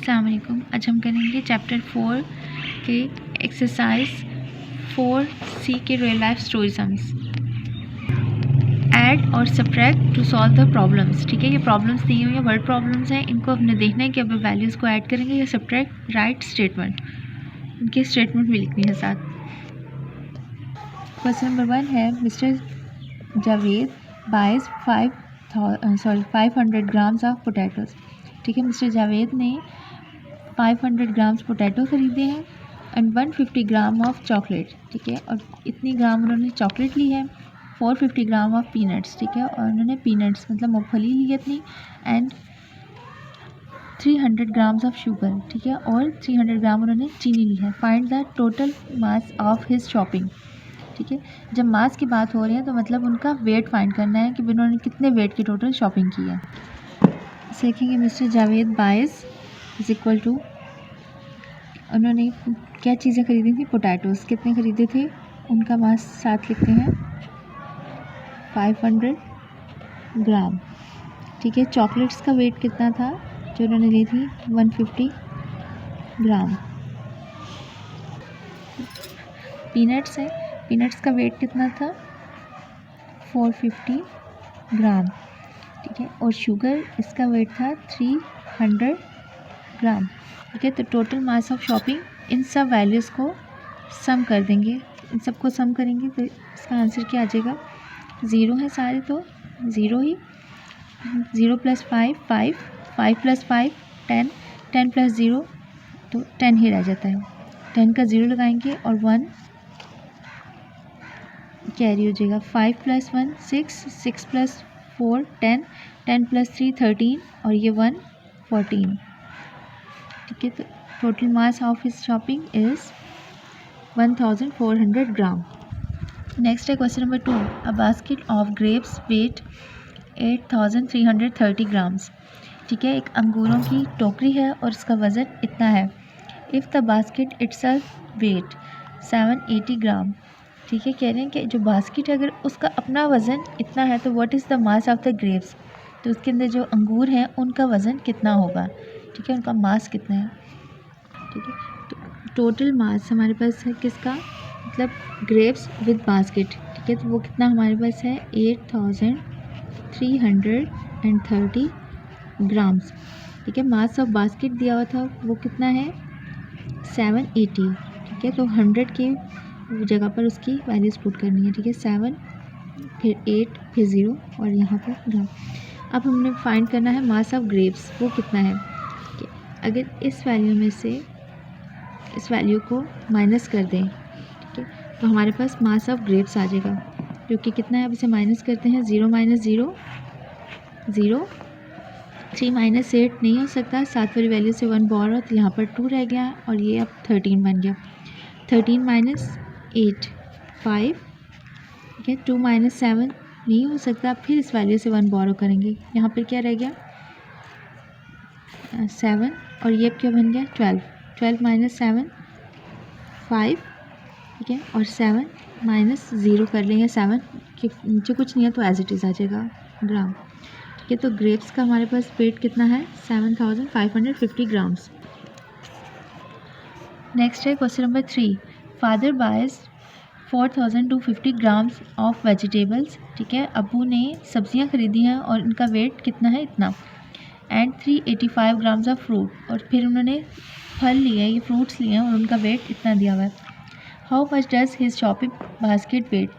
अस्सलाम वालेकुम। आज हम करेंगे चैप्टर 4 के एक्सरसाइज 4C के real life story sums. Add और subtract to solve the problems. ठीक है, ये प्रॉब्लम्स दी हुई है, वर्ड प्रॉब्लम्स हैं। इनको हमने देखना है कि अब वैल्यूज़ को ऐड करेंगे या सब्ट्रैक्ट राइट स्टेटमेंट, इनके स्टेटमेंट भी लिखनी है साथ। क्वेश्चन नंबर 1 है mister Javed buys 500 grams of potatoes. ठीक है, मिस्टर जावेद ने 500 ग्राम्स पोटैटो ख़रीदे हैं एंड 150 ग्राम ऑफ चॉकलेट। ठीक है, और इतनी ग्राम उन्होंने चॉकलेट ली है। 450 ग्राम ऑफ पीनट्स। ठीक है, और उन्होंने पीनट्स मतलब मूंगफली ली है इतनी एंड 300 ग्राम्स ऑफ शुगर। ठीक है, और 300 ग्राम उन्होंने चीनी ली है। Find the total mass of his shopping. ठीक है, जब मास की बात हो रही है तो मतलब उनका वेट फाइंड करना है कि उन्होंने कितने वेट की टोटल शॉपिंग की है। देखेंगे mister Javed buys is equal to, उन्होंने क्या चीज़ें ख़रीदी थी, पोटैटोज़ कितने ख़रीदे थे, उनका मास साथ लिखते हैं 500 ग्राम। ठीक है, चॉकलेट्स का वेट कितना था जो उन्होंने ली थी 150 ग्राम। पीनट्स है, पीनट्स का वेट कितना था 450 ग्राम। ठीक है, और शुगर इसका वेट था 300 ग्राम। ठीक है, तो टोटल मास ऑफ शॉपिंग, इन सब वैल्यूज़ को सम कर देंगे। इन सबको सम करेंगे तो इसका आंसर क्या आ जाएगा, 0 है सारे तो 0 ही। 0 + 5 5, 5 + 5 10, 10 + 0 तो 10 ही रह जाता है। 10 का 0 लगाएंगे और 1 कैरी हो जाएगा। 5 + 1 6, 6 + 4 10, 10 + 3 13 और ये 1 14। ठीक है, तो total mass of his shopping is 1400 gram. Next है question number 2। A basket of grapes weight 8330 grams. ठीक है, एक अंगूरों की टोकरी है और इसका वज़न इतना है। If the basket itself weight 780 gram. ठीक है, कह रहे हैं कि जो बास्केट है अगर उसका अपना वज़न इतना है तो what is the mass of the grapes, तो उसके अंदर जो अंगूर हैं उनका वज़न कितना होगा। ठीक है, उनका मास कितना है। ठीक है, तो टोटल मास हमारे पास है किसका, मतलब ग्रेप्स विद बास्केट। ठीक है, तो वो कितना हमारे पास है 8330 ग्राम्स। ठीक है, मास ऑफ बास्केट दिया हुआ था वो कितना है 780। ठीक है, तो 100 की जगह पर उसकी वैल्यूज़ पुट करनी है। ठीक है, 7 फिर 8 फिर 0 और यहाँ पर ग्राम। अब हमने फाइंड करना है मास ऑफ ग्रेप्स, वो कितना है। अगर इस वैल्यू में से इस वैल्यू को माइनस कर दें, ठीक है, तो हमारे पास मास ऑफ ग्रेप्स आ जाएगा, जो कि कितना है। अब इसे माइनस करते हैं, 0 - 0 0, 3 - 8 नहीं हो सकता, 7 वाली वैल्यू से 1 बोरो तो यहाँ पर 2 रह गया और ये अब 13 बन गया। 13 - 8 5। ठीक है, 2 - 7 नहीं हो सकता, फिर इस वैल्यू से 1 बोरो करेंगे, यहाँ पर क्या रह गया 7 और ये क्या बन गया 12। 12 - 7 5। ठीक है, और 7 - 0 कर लेंगे, 7 के नीचे कुछ नहीं है तो एज इट इज़ आ जाएगा ग्राम। ठीक है, तो ग्रेप्स का हमारे पास वेट कितना है 7550 ग्राम्स। नेक्स्ट है question number 3। Father buys 4250 grams of vegetables. ठीक है, अबू ने सब्जियां खरीदी हैं और इनका वेट कितना है इतना, एंड 385 ग्राम्स ऑफ फ्रूट, और फिर उन्होंने फल लिए हैं, ये फ्रूट्स लिए हैं और उनका वेट इतना दिया हुआ है। How much does his shopping basket weight.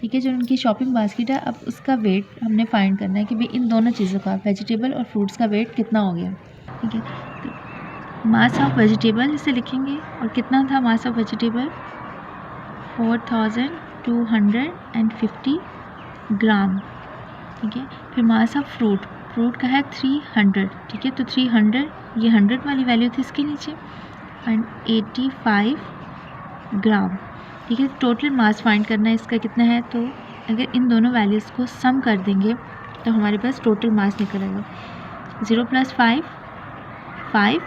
ठीक है, जो उनकी शॉपिंग बास्केट है अब उसका वेट हमने फाइंड करना है कि भाई इन दोनों चीज़ों का, वेजिटेबल और फ्रूट्स का वेट कितना हो गया। ठीक है, तो मास ऑफ वेजिटेबल इसे लिखेंगे और कितना था मास ऑफ वेजिटेबल 4250 ग्राम। ठीक है, फिर मास ऑफ फ्रूट, फ्रूट का है 300। ठीक है, तो 300 ये 100 वाली वैल्यू थी इसके नीचे एंड 85 ग्राम। ठीक है, टोटल मास फाइंड करना है इसका कितना है, तो अगर इन दोनों वैल्यूज़ को सम कर देंगे तो हमारे पास टोटल मास निकल आएगा। 0 + 5 5,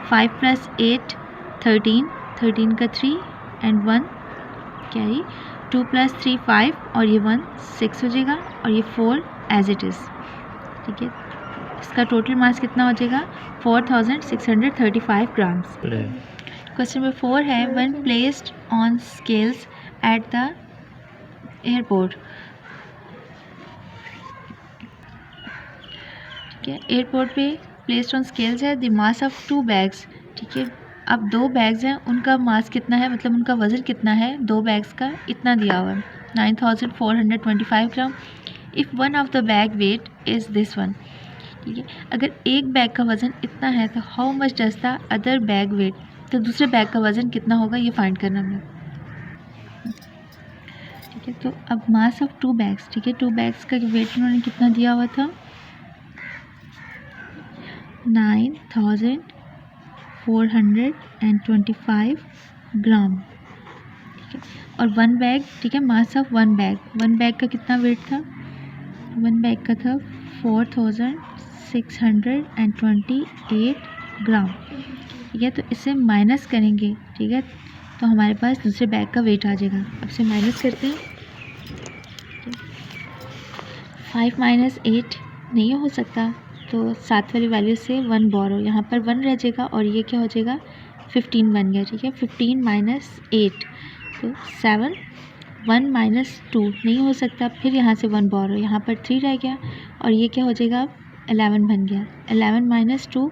5 + 8 13, 13 का 3 एंड 1 कैरी, 2 + 3 5 और ये 1 6 हो जाएगा और ये 4 एज इट इज़। ठीक है, इसका टोटल मास कितना हो जाएगा 4635 ग्राम्स। क्वेश्चन नंबर 4 है when placed on scales at the airport. ठीक है, एयरपोर्ट पे प्लेस्ड ऑन स्केल्स है द मास ऑफ 2 बैग्स। ठीक है, अब 2 बैग्स हैं, उनका मास कितना है, मतलब उनका वज़न कितना है 2 बैग्स का, इतना दिया हुआ है 9425 gram. If one of the bag weight is this one. ठीक है, अगर एक बैग का वज़न इतना है तो how much does the other bag weight, तो दूसरे बैग का वज़न कितना होगा ये फाइंड करना है। ठीक है, तो अब मास ऑफ 2 बैग्स, ठीक है 2 बैग्स का वेट उन्होंने कितना दिया हुआ था 9425 ग्राम। ठीक है, और 1 बैग, ठीक है मास ऑफ 1 बैग का कितना वेट था 1 बैग का था 4628 ग्राम। ठीक है, तो इसे माइनस करेंगे। ठीक है, तो हमारे पास दूसरे बैग का वेट आ जाएगा। अब से माइनस करते हैं। 5 माइनस 8 नहीं हो सकता, तो 7 वाली वैल्यू से 1 बोरो, यहाँ पर 1 रह जाएगा और ये क्या हो जाएगा 15 बन गया। ठीक है, 15 माइनस 8 तो 7, 1 माइनस 2 नहीं हो सकता, फिर यहाँ से 1 बोरो, यहाँ पर 3 रह गया और ये क्या हो जाएगा 11 बन गया। 11 माइनस 2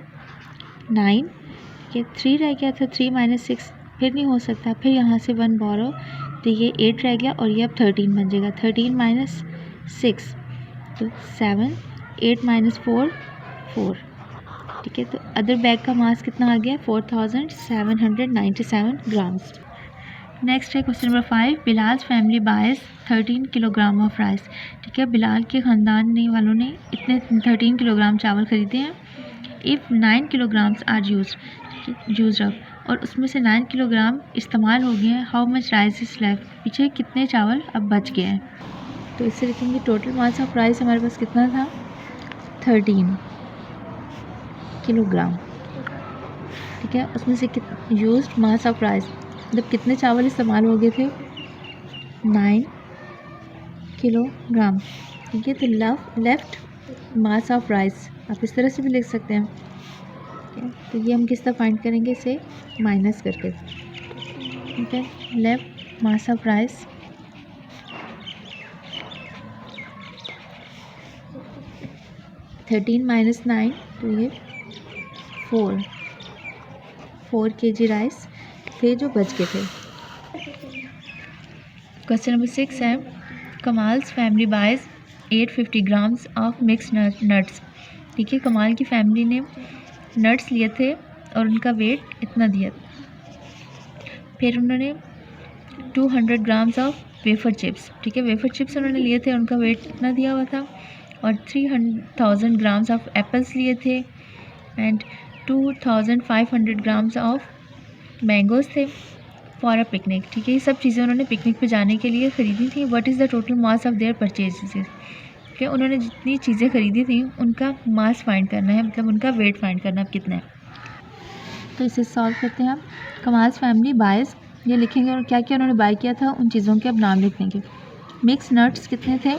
9। ठीक है, 3 रह गया था, 3 माइनस 6 फिर नहीं हो सकता, फिर यहाँ से 1 बोरो तो ये 8 रह गया और ये अब 13 बन जाएगा। 13 माइनस 6 तो 7, 8 माइनस 4 4। ठीक है, तो अदर बैग का मास कितना आ गया 4797 ग्राम्स। नेक्स्ट है question number 5 Bilal family bias 13 kilogram of rice. ठीक है, बिलाल के ख़ानदान ने वालों ने इतने 13 किलोग्राम चावल ख़रीदे हैं। If 9 kilograms are used up, और उसमें से 9 किलोग्राम इस्तेमाल हो गए हैं। How much rice is left, पीछे कितने चावल अब बच गए हैं। तो इससे लिखेंगे टोटल मास ऑफ राइस हमारे पास कितना था 13 किलोग्राम। ठीक है, उसमें से यूज्ड मास ऑफ राइस मतलब कितने चावल इस्तेमाल हो गए थे 9 किलोग्राम। ठीक है, तो लेफ्ट मास ऑफ राइस आप इस तरह से भी लिख सकते हैं। ठीक है, तो ये हम किस तरह फाइंड करेंगे, इसे माइनस करके। ठीक है, left mass of rice 13 minus 9 तो ये 4 kg राइस थे जो बच गए थे। क्वेश्चन नंबर 6 है Kamal's family buys 850 grams of mix nuts. ठीक है, कमाल की फैमिली ने नट्स लिए थे और उनका वेट इतना दिया। फिर उन्होंने 200 ग्राम्स ऑफ वेफर चिप्स, ठीक है वेफर चिप्स उन्होंने लिए थे, उनका वेट इतना दिया हुआ था। और 3000 ग्राम्स ऑफ एप्पल्स लिए थे एंड 2500 ग्राम्स ऑफ मैंगोज़ थे फॉर अ पिकनिक। ठीक है, ये सब चीज़ें उन्होंने पिकनिक पे जाने के लिए ख़रीदी थी। What is the total mass of their purchases. ठीक है, उन्होंने जितनी चीज़ें ख़रीदी थी उनका मास फाइंड करना है, मतलब उनका वेट फाइंड करना है कितना है। तो इसे सॉल्व करते हैं। आप कमाल्स फैमिली बाइज ये लिखेंगे और क्या क्या उन्होंने बाय किया था उन चीज़ों के अब नाम लिख देंगे। मिक्स नट्स कितने थे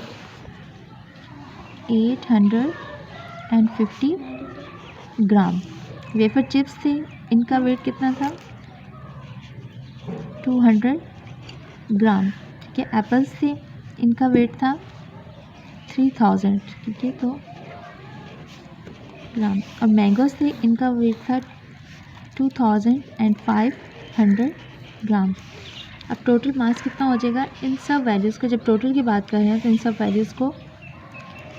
850 ग्राम। वेफर चिप्स थे, इनका वेट कितना था 200 ग्राम। ठीक है, एप्पल्स थे, इनका वेट था 3000। ठीक है, तो ग्राम। और मैंगोज़ थे, इनका वेट था 2500 ग्राम। अब टोटल मास कितना हो जाएगा, इन सब वैल्यूज़ को जब टोटल की बात कर रहे हैं तो इन सब वैल्यूज़ को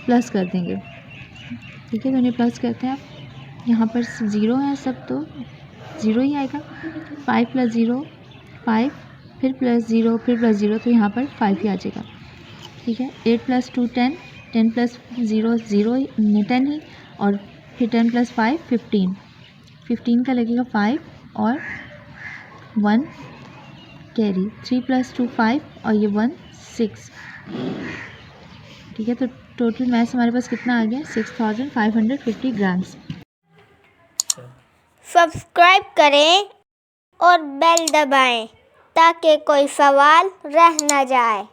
प्लस कर देंगे। ठीक है, तो इन्हें प्लस करते हैं। आप यहाँ पर 0 है सब, तो 0 ही आएगा। 5 + 0 5, फिर +0 फिर +0, तो यहाँ पर 5 ही आ जाएगा। ठीक है, 8 + 2 10, 10 + 0 0 10 ही, और फिर 10 + 5 15, 15 का लगेगा 5 और 1 कैरी। 3 + 2 5 और ये 1 6। ठीक है, तो टोटल मैथ हमारे पास कितना आ गया 6550 ग्राम्स। सब्सक्राइब करें और बेल दबाएं ताकि कोई सवाल रह न जाए।